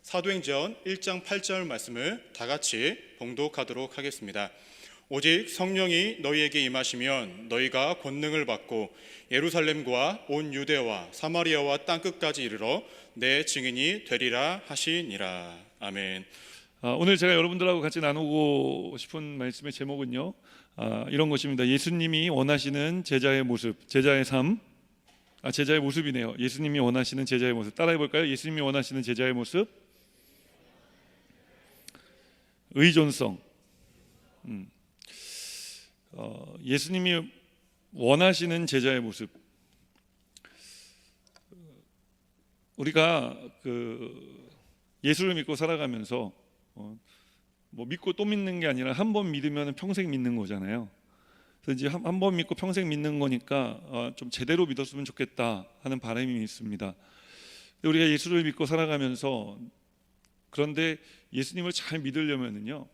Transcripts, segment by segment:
사도행전 1장 8절 말씀을 다 같이 봉독하도록 하겠습니다. 오직 성령이 너희에게 임하시면 너희가 권능을 받고 예루살렘과 온 유대와 사마리아와 땅끝까지 이르러 내 증인이 되리라 하시니라. 아멘. 오늘 제가 여러분들하고 같이 나누고 싶은 말씀의 제목은요, 이런 것입니다. 예수님이 원하시는 제자의 모습, 제자의 삶. 제자의 모습이네요. 예수님이 원하시는 제자의 모습. 따라해 볼까요? 예수님이 원하시는 제자의 모습. 의존성. 예수님이 원하시는 제자의 모습. 우리가 예수를 믿고 살아가면서 믿고 또 믿는 게 아니라 한 번 믿으면 평생 믿는 거잖아요. 그래서 이제 한 번 믿고 평생 믿는 거니까 좀 제대로 믿었으면 좋겠다 하는 바람이 있습니다. 우리가 예수를 믿고 살아가면서, 그런데 예수님을 잘 믿으려면은요,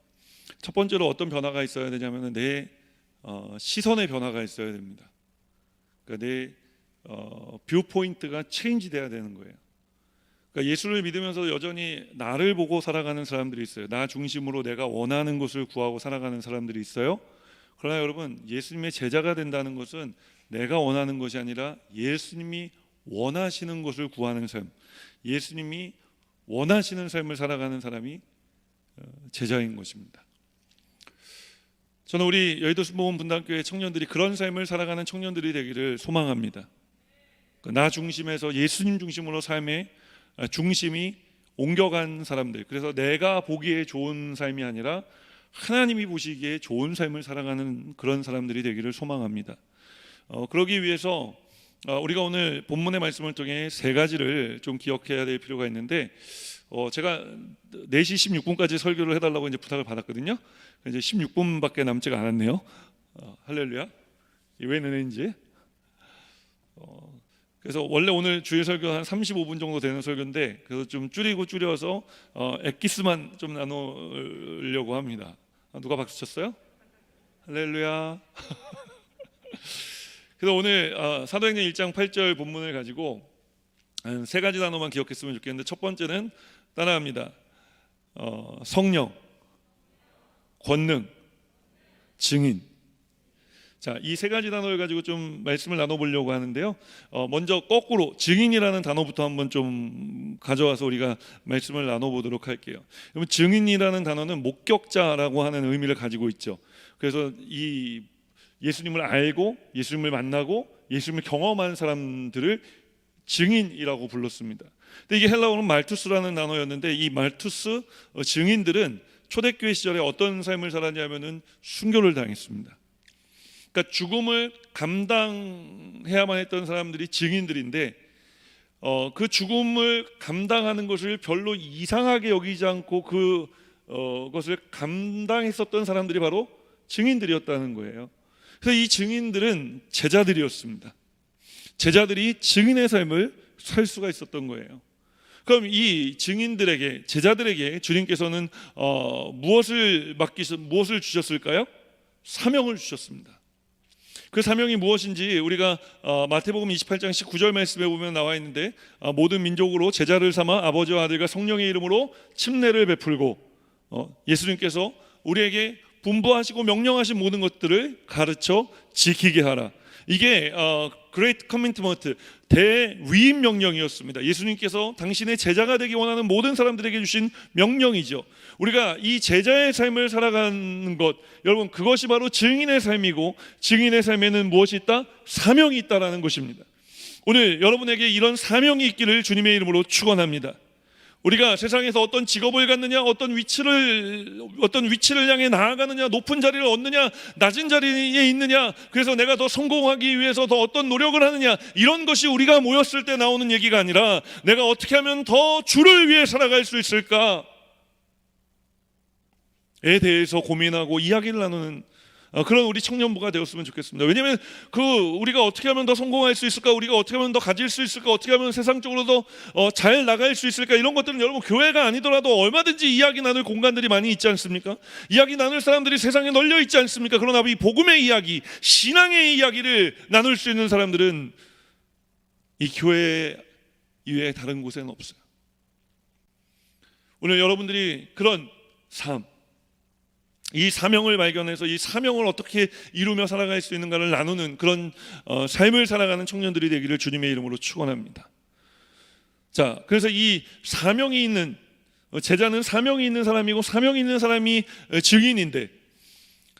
첫 번째로 어떤 변화가 있어야 되냐면은 내 시선의 변화가 있어야 됩니다. 그러니까 내 뷰 포인트가 체인지 돼야 되는 거예요. 그러니까 예수를 믿으면서 여전히 나를 보고 살아가는 사람들이 있어요. 나 중심으로 내가 원하는 것을 구하고 살아가는 사람들이 있어요. 그러나 여러분, 예수님의 제자가 된다는 것은 내가 원하는 것이 아니라 예수님이 원하시는 것을 구하는 삶, 예수님이 원하시는 삶을 살아가는 사람이 제자인 것입니다. 저는 우리 여의도 순복음 분당교회 청년들이 그런 삶을 살아가는 청년들이 되기를 소망합니다. 나 중심에서 예수님 중심으로 삶의 중심이 옮겨간 사람들, 그래서 내가 보기에 좋은 삶이 아니라 하나님이 보시기에 좋은 삶을 살아가는 그런 사람들이 되기를 소망합니다. 그러기 위해서 우리가 오늘 본문의 말씀을 통해 세 가지를 좀 기억해야 될 필요가 있는데, 제가 4시 16분까지 설교를 해달라고 이제 부탁을 받았거든요. 이제 16분밖에 남지가 않았네요. 할렐루야. 왜 내는지. 그래서 원래 오늘 주일 설교 한 35분 정도 되는 설교인데, 그래서 좀 줄여서 엑기스만 좀 나누려고 합니다. 누가 박수 쳤어요? 할렐루야. 그래서 오늘 사도행전 1장 8절 본문을 가지고 한 세 가지 단어만 기억했으면 좋겠는데, 첫 번째는 따라합니다. 성령, 권능, 증인. 자, 이 세 가지 단어를 가지고 좀 말씀을 나눠보려고 하는데요. 먼저 거꾸로 증인이라는 단어부터 한번 좀 가져와서 우리가 말씀을 나눠보도록 할게요. 그러면 증인이라는 단어는 목격자라고 하는 의미를 가지고 있죠. 그래서 이 예수님을 알고 예수님을 만나고 예수님을 경험한 사람들을 증인이라고 불렀습니다. 근데 이게 헬라어는 말투스라는 단어였는데, 이 말투스 증인들은 초대교회 시절에 어떤 삶을 살았냐면은 순교를 당했습니다. 그러니까 죽음을 감당해야만 했던 사람들이 증인들인데, 그 죽음을 감당하는 것을 별로 이상하게 여기지 않고 그것을 감당했었던 사람들이 바로 증인들이었다는 거예요. 그래서 이 증인들은 제자들이었습니다. 제자들이 증인의 삶을 살 수가 있었던 거예요. 그럼 이 증인들에게, 제자들에게 주님께서는 무엇을 주셨을까요? 사명을 주셨습니다. 그 사명이 무엇인지 우리가 마태복음 28장 19절 말씀에 보면 나와 있는데, 모든 민족으로 제자를 삼아 아버지와 아들과 성령의 이름으로 침례를 베풀고, 예수님께서 우리에게 분부하시고 명령하신 모든 것들을 가르쳐 지키게 하라. 이게 Great Commitment, 대위임 명령이었습니다. 예수님께서 당신의 제자가 되기 원하는 모든 사람들에게 주신 명령이죠. 우리가 이 제자의 삶을 살아가는 것, 여러분, 그것이 바로 증인의 삶이고, 증인의 삶에는 무엇이 있다? 사명이 있다라는 것입니다. 오늘 여러분에게 이런 사명이 있기를 주님의 이름으로 축원합니다. 우리가 세상에서 어떤 직업을 갖느냐, 어떤 위치를 향해 나아가느냐, 높은 자리를 얻느냐, 낮은 자리에 있느냐, 그래서 내가 더 성공하기 위해서 더 어떤 노력을 하느냐, 이런 것이 우리가 모였을 때 나오는 얘기가 아니라, 내가 어떻게 하면 더 주를 위해 살아갈 수 있을까에 대해서 고민하고 이야기를 나누는 그런 우리 청년부가 되었으면 좋겠습니다. 왜냐하면 우리가 어떻게 하면 더 성공할 수 있을까, 우리가 어떻게 하면 더 가질 수 있을까, 어떻게 하면 세상적으로 더 잘 나갈 수 있을까, 이런 것들은 여러분 교회가 아니더라도 얼마든지 이야기 나눌 공간들이 많이 있지 않습니까? 이야기 나눌 사람들이 세상에 널려 있지 않습니까? 그러나 이 복음의 이야기, 신앙의 이야기를 나눌 수 있는 사람들은 이 교회 이외에 다른 곳에는 없어요. 오늘 여러분들이 그런 삶, 이 사명을 발견해서 이 사명을 어떻게 이루며 살아갈 수 있는가를 나누는 그런 삶을 살아가는 청년들이 되기를 주님의 이름으로 축원합니다. 자, 그래서 이 사명이 있는 제자는 사명이 있는 사람이고 사명이 있는 사람이 증인인데,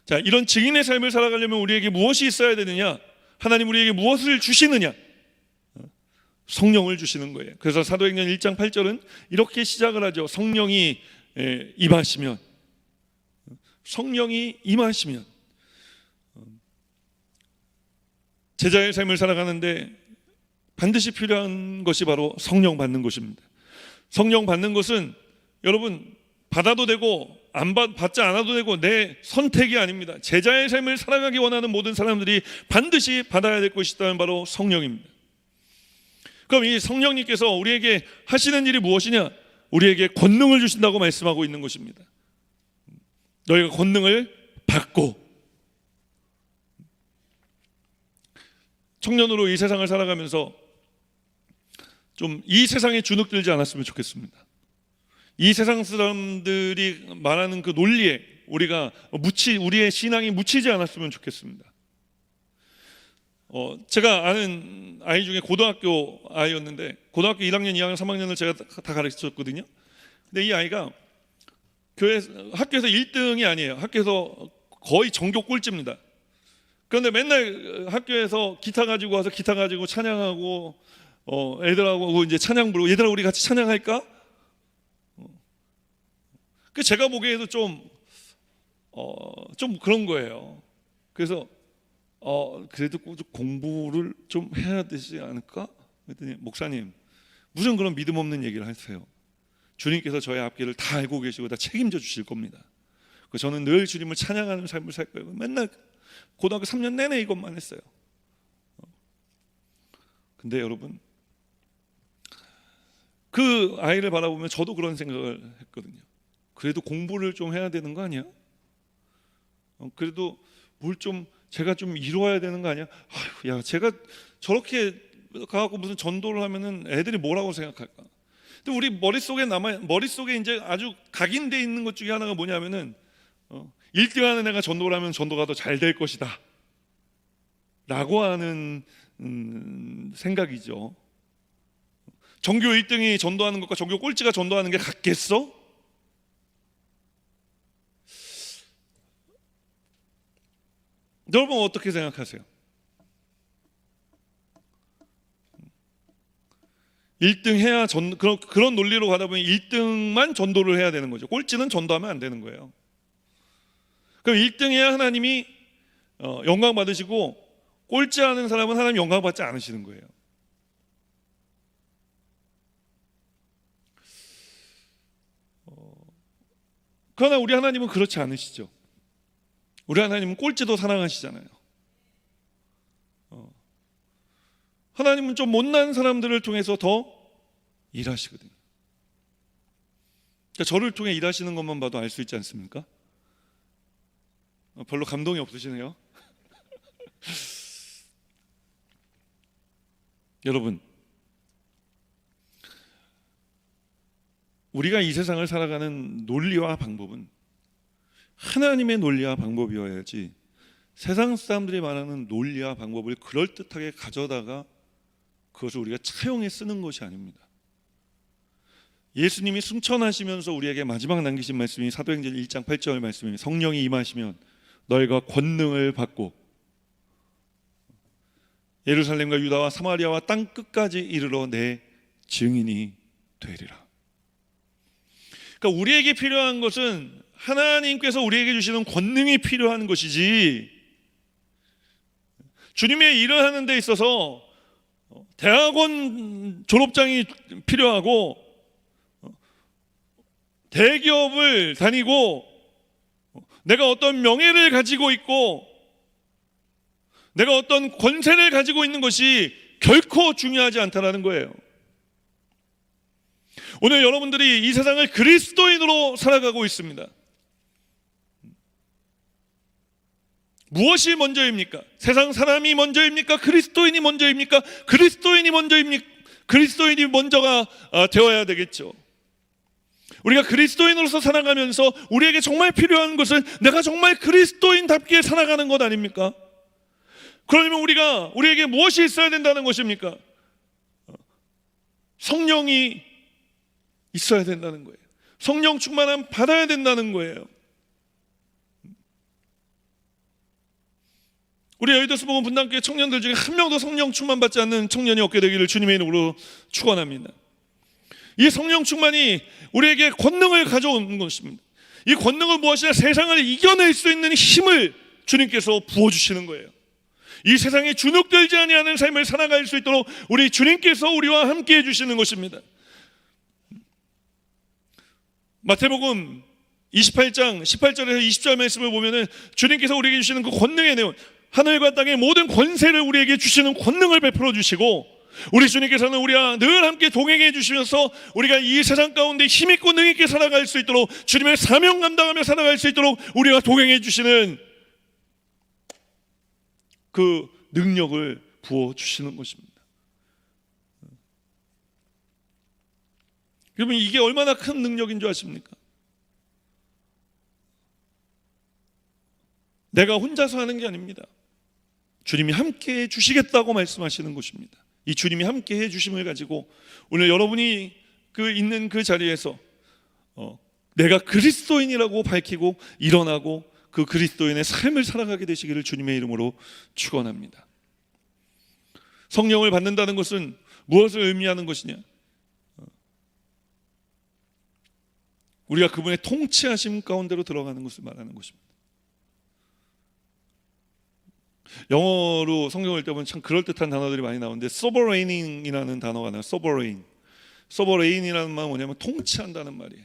자, 이런 증인의 삶을 살아가려면 우리에게 무엇이 있어야 되느냐? 하나님 우리에게 무엇을 주시느냐? 성령을 주시는 거예요. 그래서 사도행전 1장 8절은 이렇게 시작을 하죠. 성령이 임하시면, 성령이 임하시면. 제자의 삶을 살아가는데 반드시 필요한 것이 바로 성령 받는 것입니다. 성령 받는 것은 여러분 받아도 되고 안 받지 않아도 되고 내 선택이 아닙니다. 제자의 삶을 살아가기 원하는 모든 사람들이 반드시 받아야 될 것이 있다면 바로 성령입니다. 그럼 이 성령님께서 우리에게 하시는 일이 무엇이냐? 우리에게 권능을 주신다고 말씀하고 있는 것입니다. 너희가 권능을 받고. 청년으로 이 세상을 살아가면서 좀 이 세상에 주눅들지 않았으면 좋겠습니다. 이 세상 사람들이 말하는 그 논리에 우리의 신앙이 묻히지 않았으면 좋겠습니다. 제가 아는 아이 중에 고등학교 아이였는데, 고등학교 1학년, 2학년, 3학년을 제가 다 가르쳤거든요. 근데 이 아이가 학교에서 1등이 아니에요. 학교에서 거의 전교 꼴찌입니다. 그런데 맨날 학교에서 기타 가지고 와서 기타 가지고 찬양하고, 애들하고 이제 찬양 부르고, 얘들아 우리 같이 찬양할까? 그 제가 보기에도 좀 그런 거예요. 그래서 그래도 공부를 좀 해야 되지 않을까? 그랬더니 목사님, 무슨 그런 믿음 없는 얘기를 하세요. 주님께서 저의 앞길을 다 알고 계시고 다 책임져 주실 겁니다. 저는 늘 주님을 찬양하는 삶을 살 거예요. 맨날 고등학교 3년 내내 이것만 했어요. 근데 여러분, 그 아이를 바라보면 저도 그런 생각을 했거든요. 그래도 공부를 좀 해야 되는 거 아니야? 그래도 뭘 좀 제가 좀 이루어야 되는 거 아니야? 아휴, 야, 제가 저렇게 가갖고 무슨 전도를 하면은 애들이 뭐라고 생각할까? 근데 우리 머릿속에 이제 아주 각인되어 있는 것 중에 하나가 뭐냐면은 1등하는 애가 전도를 하면 전도가 더 잘 될 것이다 라고 하는 생각이죠. 전교 1등이 전도하는 것과 전교 꼴찌가 전도하는 게 같겠어? 여러분 어떻게 생각하세요? 1등 해야 그런 논리로 가다 보면 1등만 전도를 해야 되는 거죠. 꼴찌는 전도하면 안 되는 거예요. 그럼 1등 해야 하나님이 영광 받으시고, 꼴찌하는 사람은 하나님 영광 받지 않으시는 거예요. 그러나 우리 하나님은 그렇지 않으시죠. 우리 하나님은 꼴찌도 사랑하시잖아요. 하나님은 좀 못난 사람들을 통해서 더 일하시거든요. 그러니까 저를 통해 일하시는 것만 봐도 알 수 있지 않습니까? 별로 감동이 없으시네요. 여러분, 우리가 이 세상을 살아가는 논리와 방법은 하나님의 논리와 방법이어야지, 세상 사람들이 말하는 논리와 방법을 그럴듯하게 가져다가 그것을 우리가 차용해 쓰는 것이 아닙니다. 예수님이 승천하시면서 우리에게 마지막 남기신 말씀이 사도행전 1장 8절 말씀입니다. 성령이 임하시면 너희가 권능을 받고 예루살렘과 유다와 사마리아와 땅 끝까지 이르러 내 증인이 되리라. 그러니까 우리에게 필요한 것은 하나님께서 우리에게 주시는 권능이 필요한 것이지, 주님의 일을 하는 데 있어서 대학원 졸업장이 필요하고 대기업을 다니고 내가 어떤 명예를 가지고 있고 내가 어떤 권세를 가지고 있는 것이 결코 중요하지 않다라는 거예요. 오늘 여러분들이 이 세상을 그리스도인으로 살아가고 있습니다. 무엇이 먼저입니까? 세상 사람이 먼저입니까? 그리스도인이 먼저입니까? 그리스도인이 먼저가 되어야 되겠죠. 우리가 그리스도인으로서 살아가면서 우리에게 정말 필요한 것은 내가 정말 그리스도인답게 살아가는 것 아닙니까? 그러면 우리에게 무엇이 있어야 된다는 것입니까? 성령이 있어야 된다는 거예요. 성령 충만함 받아야 된다는 거예요. 우리 여의도 수복음 분당교회 청년들 중에 한 명도 성령 충만 받지 않는 청년이 없게 되기를 주님의 이름으로 축원합니다. 이 성령 충만이 우리에게 권능을 가져오는 것입니다. 이 권능은 무엇이냐? 세상을 이겨낼 수 있는 힘을 주님께서 부어주시는 거예요. 이 세상에 주눅들지 아니하는 삶을 살아갈 수 있도록 우리 주님께서 우리와 함께 해주시는 것입니다. 마태복음 28장 18절에서 20절 말씀을 보면은 주님께서 우리에게 주시는 그 권능의 내용, 하늘과 땅의 모든 권세를 우리에게 주시는 권능을 베풀어 주시고, 우리 주님께서는 우리와 늘 함께 동행해 주시면서 우리가 이 세상 가운데 힘있고 능있게 살아갈 수 있도록, 주님의 사명 감당하며 살아갈 수 있도록 우리와 동행해 주시는 그 능력을 부어 주시는 것입니다. 여러분, 이게 얼마나 큰 능력인 줄 아십니까? 내가 혼자서 하는 게 아닙니다. 주님이 함께 해 주시겠다고 말씀하시는 것입니다. 이 주님이 함께 해 주심을 가지고 오늘 여러분이 있는 그 자리에서 내가 그리스도인이라고 밝히고 일어나고 그 그리스도인의 삶을 살아가게 되시기를 주님의 이름으로 축원합니다. 성령을 받는다는 것은 무엇을 의미하는 것이냐? 우리가 그분의 통치하심 가운데로 들어가는 것을 말하는 것입니다. 영어로 성경을 읽다 참 그럴듯한 단어들이 많이 나오는데 sovereign이라는 단어가 나와요. sovereign이라는 말은 뭐냐면 통치한다는 말이에요.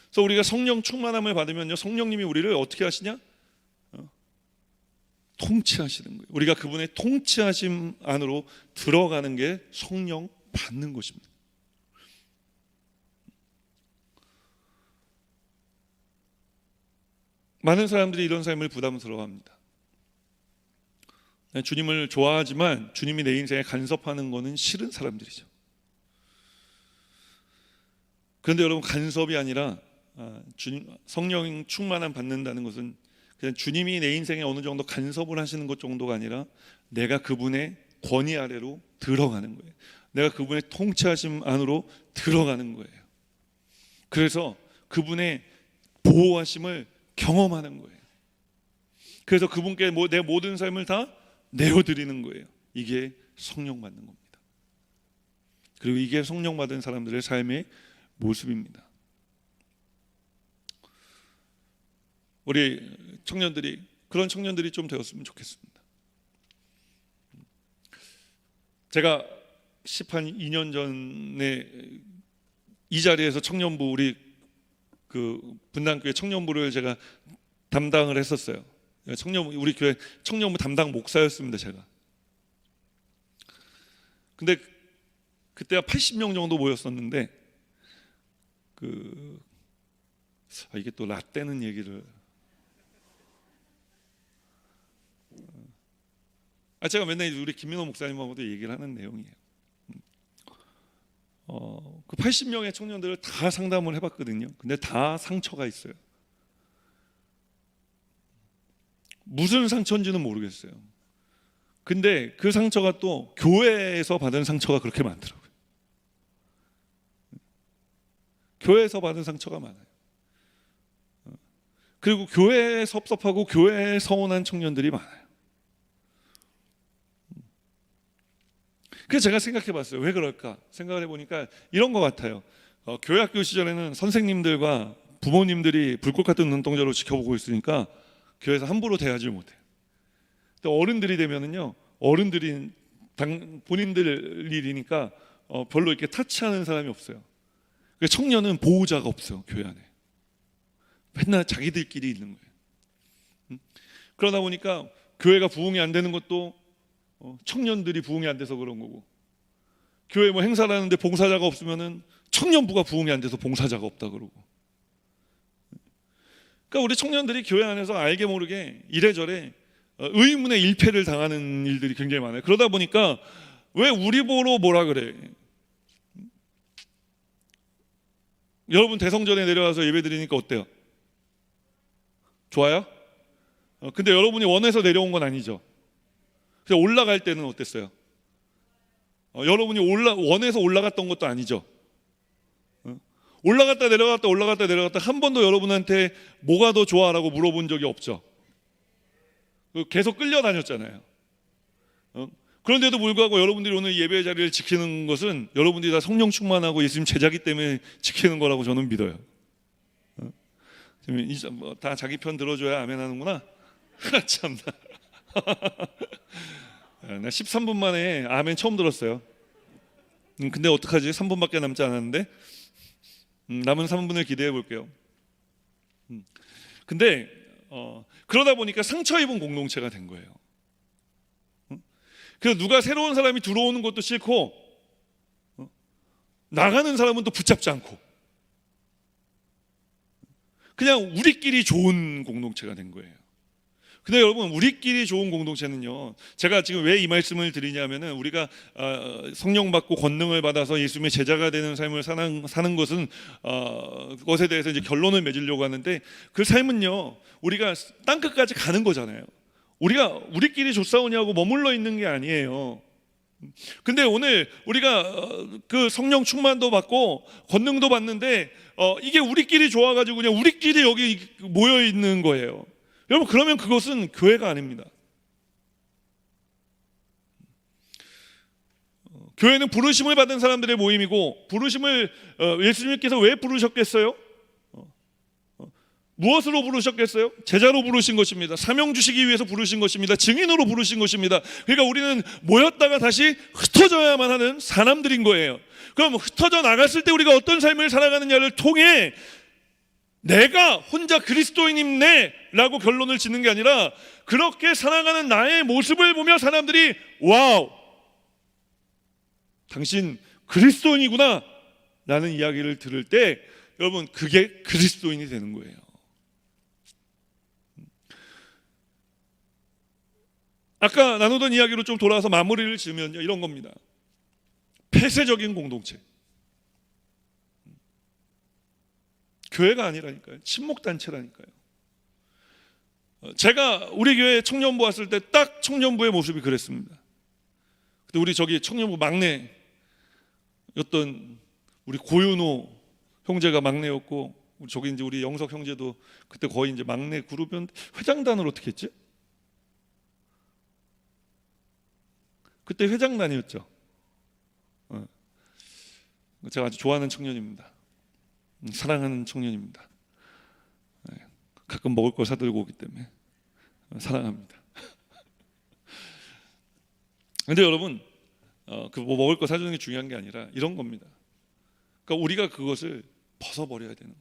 그래서 우리가 성령 충만함을 받으면요, 성령님이 우리를 어떻게 하시냐? 통치하시는 거예요. 우리가 그분의 통치하심 안으로 들어가는 게 성령 받는 것입니다. 많은 사람들이 이런 삶을 부담스러워합니다. 주님을 좋아하지만 주님이 내 인생에 간섭하는 것은 싫은 사람들이죠. 그런데 여러분, 간섭이 아니라 성령 충만함 받는다는 것은 그냥 주님이 내 인생에 어느 정도 간섭을 하시는 것 정도가 아니라 내가 그분의 권위 아래로 들어가는 거예요. 내가 그분의 통치하심 안으로 들어가는 거예요. 그래서 그분의 보호하심을 경험하는 거예요. 그래서 그분께 내 모든 삶을 다 내어드리는 거예요. 이게 성령 받는 겁니다. 그리고 이게 성령 받은 사람들의 삶의 모습입니다. 우리 청년들이 그런 청년들이 좀 되었으면 좋겠습니다. 제가 12년 전에 이 자리에서 청년부, 우리 분당교회 청년부를 제가 담당을 했었어요. 우리 교회 청년부 담당 목사였습니다, 제가. 근데 그때가 80명 정도 모였었는데 이게 또 라떼는 얘기를 제가 맨날 우리 김민호 목사님하고도 얘기를 하는 내용이에요. 그 80명의 청년들을 다 상담을 해봤거든요. 근데 다 상처가 있어요. 무슨 상처인지는 모르겠어요. 근데 그 상처가 또 교회에서 받은 상처가 그렇게 많더라고요. 교회에서 받은 상처가 많아요. 그리고 교회에 섭섭하고 교회에 서운한 청년들이 많아요. 그래서 제가 생각해 봤어요. 왜 그럴까? 생각을 해보니까 이런 것 같아요. 교회 학교 시절에는 선생님들과 부모님들이 불꽃 같은 눈동자로 지켜보고 있으니까 교회에서 함부로 대하지 못해요. 또 어른들이 되면은요, 어른들이 본인들 일이니까 별로 이렇게 타치하는 사람이 없어요. 청년은 보호자가 없어요, 교회 안에. 맨날 자기들끼리 있는 거예요. 그러다 보니까 교회가 부흥이 안 되는 것도 청년들이 부흥이 안 돼서 그런 거고, 교회 뭐 행사를 하는데 봉사자가 없으면은 청년부가 부흥이 안 돼서 봉사자가 없다 그러고. 그러니까 우리 청년들이 교회 안에서 알게 모르게 이래저래 의문의 일패를 당하는 일들이 굉장히 많아요. 그러다 보니까 왜 우리 보러 뭐라 그래? 여러분 대성전에 내려와서 예배 드리니까 어때요? 좋아요? 근데 여러분이 원해서 내려온 건 아니죠. 그래서 올라갈 때는 어땠어요? 여러분이 원해서 올라갔던 것도 아니죠. 올라갔다 내려갔다 한 번도 여러분한테 뭐가 더 좋아라고 물어본 적이 없죠. 계속 끌려다녔잖아요. 그런데도 불구하고 여러분들이 오늘 예배 자리를 지키는 것은 여러분들이 다 성령 충만하고 예수님 제자기 때문에 지키는 거라고 저는 믿어요. 다 자기 편 들어줘야 아멘 하는구나. 참나. 나 13분 만에 아멘 처음 들었어요. 근데 어떡하지? 3분밖에 남지 않았는데 남은 3분을 기대해 볼게요. 근데 그러다 보니까 상처 입은 공동체가 된 거예요. 그래서 누가 새로운 사람이 들어오는 것도 싫고 나가는 사람은 또 붙잡지 않고 그냥 우리끼리 좋은 공동체가 된 거예요. 근데 여러분, 우리끼리 좋은 공동체는요, 제가 지금 왜 이 말씀을 드리냐면은 우리가 성령 받고 권능을 받아서 예수님의 제자가 되는 삶을 사는 것은 것에 대해서 이제 결론을 맺으려고 하는데, 그 삶은요 우리가 땅끝까지 가는 거잖아요. 우리가 우리끼리 조싸우냐고 머물러 있는 게 아니에요. 근데 오늘 우리가 그 성령 충만도 받고 권능도 받는데 이게 우리끼리 좋아가지고 그냥 우리끼리 여기 모여 있는 거예요. 여러분, 그러면 그것은 교회가 아닙니다. 교회는 부르심을 받은 사람들의 모임이고, 부르심을 예수님께서 왜 부르셨겠어요? 무엇으로 부르셨겠어요? 제자로 부르신 것입니다. 사명 주시기 위해서 부르신 것입니다. 증인으로 부르신 것입니다. 그러니까 우리는 모였다가 다시 흩어져야만 하는 사람들인 거예요. 그럼 흩어져 나갔을 때 우리가 어떤 삶을 살아가느냐를 통해 내가 혼자 그리스도인임네 라고 결론을 짓는 게 아니라, 그렇게 살아가는 나의 모습을 보며 사람들이 와우, 당신 그리스도인이구나 라는 이야기를 들을 때, 여러분, 그게 그리스도인이 되는 거예요. 아까 나누던 이야기로 좀 돌아와서 마무리를 지으면요, 이런 겁니다. 폐쇄적인 공동체, 교회가 아니라니까요. 친목단체라니까요. 제가 우리 교회 청년부 왔을 때 딱 청년부의 모습이 그랬습니다. 근데 우리 저기 청년부 막내였던 우리 고윤호 형제가 막내였고, 저기 이제 우리 영석 형제도 그때 거의 이제 막내 그룹이었는데, 회장단을 어떻게 했지? 그때 회장단이었죠. 제가 아주 좋아하는 청년입니다. 사랑하는 청년입니다. 가끔 먹을 걸 사들고 오기 때문에 사랑합니다. 근데 여러분, 그 뭐 먹을 거 사주는 게 중요한 게 아니라 이런 겁니다. 그러니까 우리가 그것을 벗어버려야 되는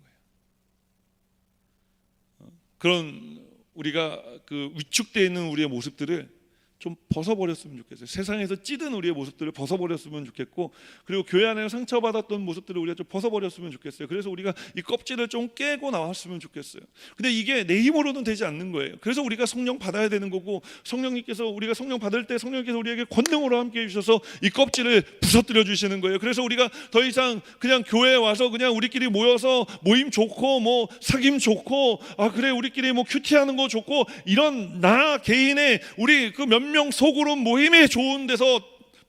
거예요. 그런 우리가 그 위축되어 있는 우리의 모습들을 좀 벗어버렸으면 좋겠어요. 세상에서 찌든 우리의 모습들을 벗어버렸으면 좋겠고, 그리고 교회 안에서 상처받았던 모습들을 우리가 좀 벗어버렸으면 좋겠어요. 그래서 우리가 이 껍질을 좀 깨고 나왔으면 좋겠어요. 근데 이게 내 힘으로는 되지 않는 거예요. 그래서 우리가 성령 받아야 되는 거고, 성령님께서 우리가 성령 받을 때 성령님께서 우리에게 권능으로 함께 해주셔서 이 껍질을 부서뜨려 주시는 거예요. 그래서 우리가 더 이상 그냥 교회에 와서 그냥 우리끼리 모여서 모임 좋고 뭐 사귐 좋고, 아 그래 우리끼리 뭐 큐티하는 거 좋고, 이런 나 개인의 우리 그 몇 명 소그룹 모임에 좋은 데서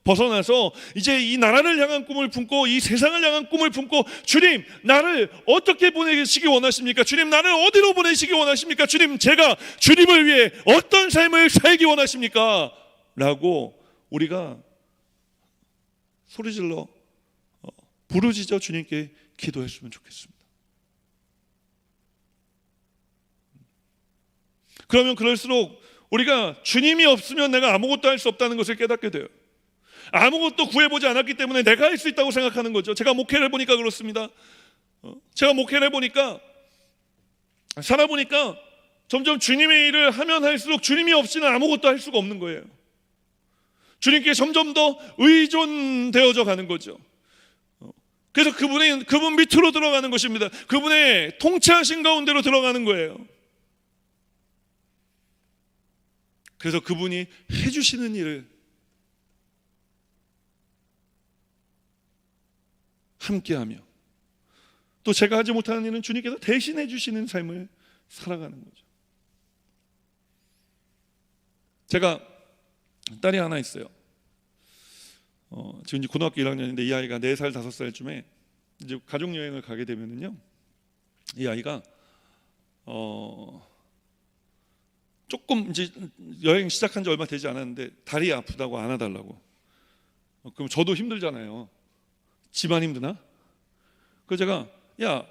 벗어나서 이제 이 나라를 향한 꿈을 품고 이 세상을 향한 꿈을 품고, 주님 나를 어떻게 보내시기 원하십니까? 주님 나를 어디로 보내시기 원하십니까? 주님 제가 주님을 위해 어떤 삶을 살기 원하십니까? 라고 우리가 소리질러 부르짖어 주님께 기도했으면 좋겠습니다. 그러면 그럴수록 우리가 주님이 없으면 내가 아무것도 할 수 없다는 것을 깨닫게 돼요. 아무것도 구해보지 않았기 때문에 내가 할 수 있다고 생각하는 거죠. 제가 목회를 해보니까 그렇습니다. 제가 목회를 해보니까, 살아보니까 점점 주님의 일을 하면 할수록 주님이 없이는 아무것도 할 수가 없는 거예요. 주님께 점점 더 의존되어져 가는 거죠. 그래서 그분 밑으로 들어가는 것입니다. 그분의 통치하신 가운데로 들어가는 거예요. 그래서 그분이 해주시는 일을 함께하며 또 제가 하지 못하는 일은 주님께서 대신해 주시는 삶을 살아가는 거죠. 제가 딸이 하나 있어요. 지금 이제 고등학교 1학년인데 이 아이가 4살 5살쯤에 이제 가족 여행을 가게 되면은요, 이 아이가 조금 이제 여행 시작한 지 얼마 되지 않았는데 다리 아프다고 안아달라고. 그럼 저도 힘들잖아요. 집안 힘드나? 그래서 제가 야,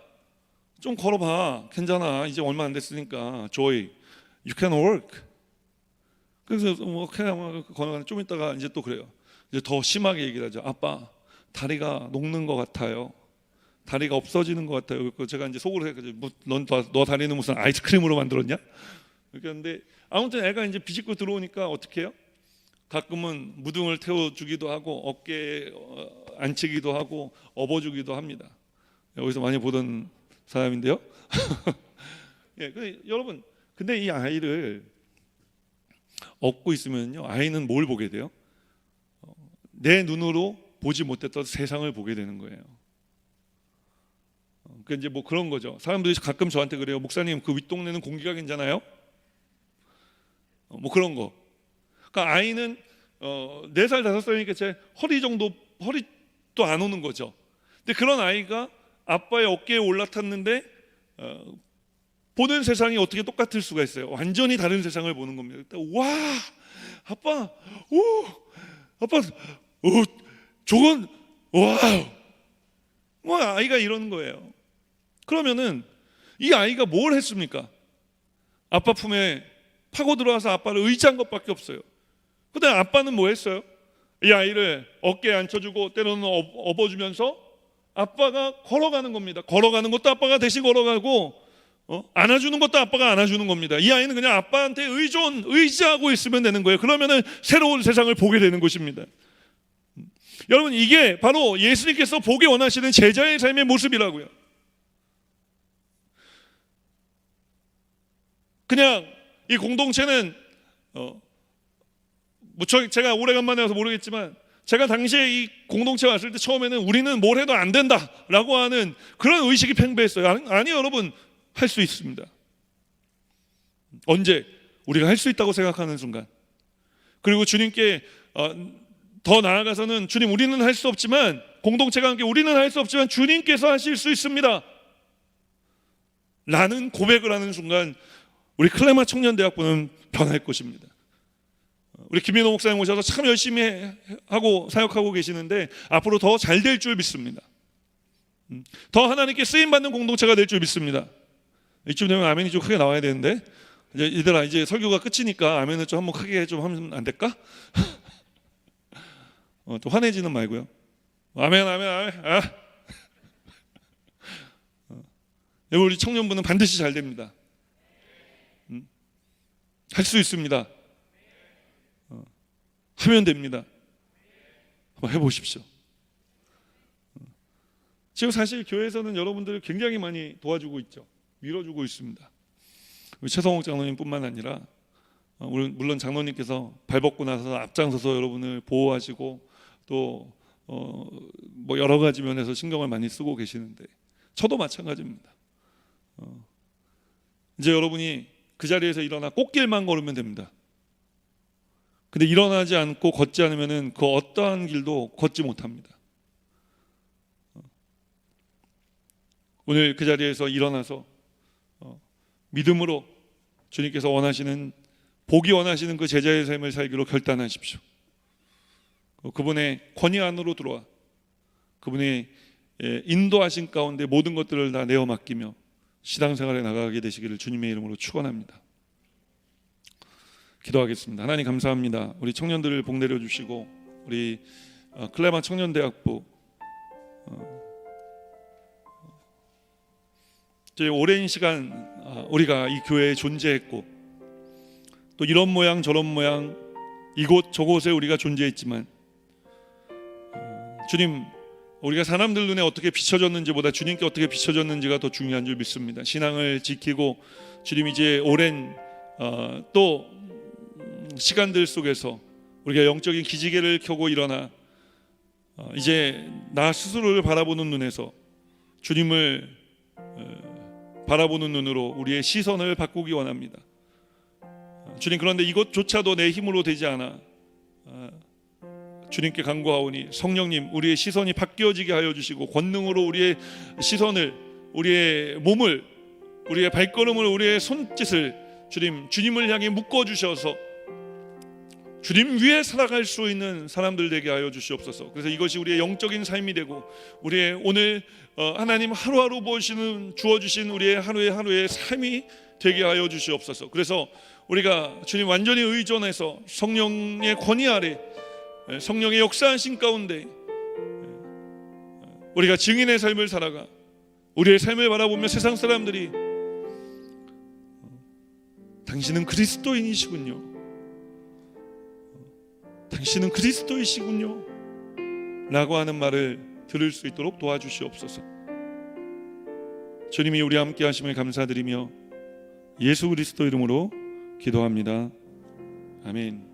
좀 걸어봐. 괜찮아. 이제 얼마 안 됐으니까. Joy, you can work. 그래서 뭐 그냥 걸어가는 좀 있다가 이제 또 그래요. 이제 더 심하게 얘기를 하죠. 아빠, 다리가 녹는 것 같아요. 다리가 없어지는 것 같아요. 그래서 제가 이제 속으로 해가지고 너 다리는 무슨 아이스크림으로 만들었냐? 이렇게 하는데 아무튼 애가 이제 비집고 들어오니까 어떻게 해요? 가끔은 무등을 태워주기도 하고 어깨에 앉히기도 하고 업어주기도 합니다. 여기서 많이 보던 사람인데요. 예, 근데 여러분, 근데 이 아이를 업고 있으면요, 아이는 뭘 보게 돼요? 내 눈으로 보지 못했던 세상을 보게 되는 거예요. 그러니까 이제 뭐 그런 거죠. 사람들이 가끔 저한테 그래요. 목사님, 그 윗동네는 공기가 괜찮아요? 뭐 그런 거. 그러니까 아이는 4살 5살이니까 제 허리도 안 오는 거죠. 근데 그런 아이가 아빠의 어깨에 올라탔는데 보는 세상이 어떻게 똑같을 수가 있어요? 완전히 다른 세상을 보는 겁니다. 와, 아빠, 오, 아빠, 오, 저건 와우. 뭐 아이가 이러는 거예요. 그러면은 이 아이가 뭘 했습니까? 아빠 품에 파고 들어와서 아빠를 의지한 것밖에 없어요. 근데 아빠는 뭐 했어요? 이 아이를 어깨에 앉혀주고 때로는 업어주면서 아빠가 걸어가는 겁니다. 걸어가는 것도 아빠가 대신 걸어가고 안아주는 것도 아빠가 안아주는 겁니다. 이 아이는 그냥 아빠한테 의지하고 있으면 되는 거예요. 그러면은 새로운 세상을 보게 되는 것입니다. 여러분, 이게 바로 예수님께서 보기 원하시는 제자의 삶의 모습이라고요. 그냥 이 공동체는 제가 오래간만에 와서 모르겠지만 제가 당시에 이 공동체 왔을 때 처음에는 우리는 뭘 해도 안 된다라고 하는 그런 의식이 팽배했어요. 아니 여러분, 할 수 있습니다. 언제? 우리가 할 수 있다고 생각하는 순간. 그리고 주님께 더 나아가서는 주님, 우리는 할 수 없지만, 공동체가 함께 우리는 할 수 없지만 주님께서 하실 수 있습니다 라는 고백을 하는 순간 우리 클레마 청년대학부는 변할 것입니다. 우리 김민호 목사님 오셔서 참 열심히 하고 사역하고 계시는데 앞으로 더 잘 될 줄 믿습니다. 더 하나님께 쓰임받는 공동체가 될 줄 믿습니다. 이쯤 되면 아멘이 좀 크게 나와야 되는데, 이제 얘들아, 이제 설교가 끝이니까 아멘을 좀 한번 크게 좀 하면 안 될까? 또 화내지는 말고요. 아멘, 아멘, 아멘. 우리 청년부는 반드시 잘 됩니다. 할 수 있습니다. 하면 됩니다. 한번 해보십시오. 지금 사실 교회에서는 여러분들을 굉장히 많이 도와주고 있죠. 밀어주고 있습니다. 우리 최성욱 장로님뿐만 아니라 물론 장로님께서 발 벗고 나서 앞장서서 여러분을 보호하시고 또 뭐 여러 가지 면에서 신경을 많이 쓰고 계시는데 저도 마찬가지입니다. 이제 여러분이 그 자리에서 일어나 꽃길만 걸으면 됩니다. 근데 일어나지 않고 걷지 않으면은 그 어떠한 길도 걷지 못합니다. 오늘 그 자리에서 일어나서 믿음으로 주님께서 보기 원하시는 그 제자의 삶을 살기로 결단하십시오. 그분의 권위 안으로 들어와 그분의 인도하신 가운데 모든 것들을 다 내어 맡기며 신앙생활에 나가게 되시기를 주님의 이름으로 축원합니다. 기도하겠습니다. 하나님 감사합니다. 우리 청년들을 복 내려 주시고 우리 클레마 청년대학부 오랜 시간 우리가 이 교회에 존재했고 또 이런 모양 저런 모양 이곳 저곳에 우리가 존재했지만 주님, 우리가 사람들 눈에 어떻게 비춰졌는지보다 주님께 어떻게 비춰졌는지가 더 중요한 줄 믿습니다. 신앙을 지키고 주님, 이제 오랜 또 시간들 속에서 우리가 영적인 기지개를 켜고 일어나 이제 나 스스로를 바라보는 눈에서 주님을 바라보는 눈으로 우리의 시선을 바꾸기 원합니다. 주님, 그런데 이것조차도 내 힘으로 되지 않아. 주님께 간구하오니 성령님, 우리의 시선이 바뀌어지게 하여 주시고 권능으로 우리의 시선을, 우리의 몸을, 우리의 발걸음을, 우리의 손짓을 주님을 향해 묶어 주셔서 주님 위에 살아갈 수 있는 사람들 되게 하여 주시옵소서. 그래서 이것이 우리의 영적인 삶이 되고 우리의 오늘 하나님 하루하루 주어주신 우리의 하루의 삶이 되게 하여 주시옵소서. 그래서 우리가 주님 완전히 의존해서 성령의 권위 아래, 성령의 역사하신 가운데 우리가 증인의 삶을 살아가 우리의 삶을 바라보며 세상 사람들이 당신은 그리스도인이시군요, 당신은 그리스도이시군요 라고 하는 말을 들을 수 있도록 도와주시옵소서. 주님이 우리와 함께 하심을 감사드리며 예수 그리스도 이름으로 기도합니다. 아멘.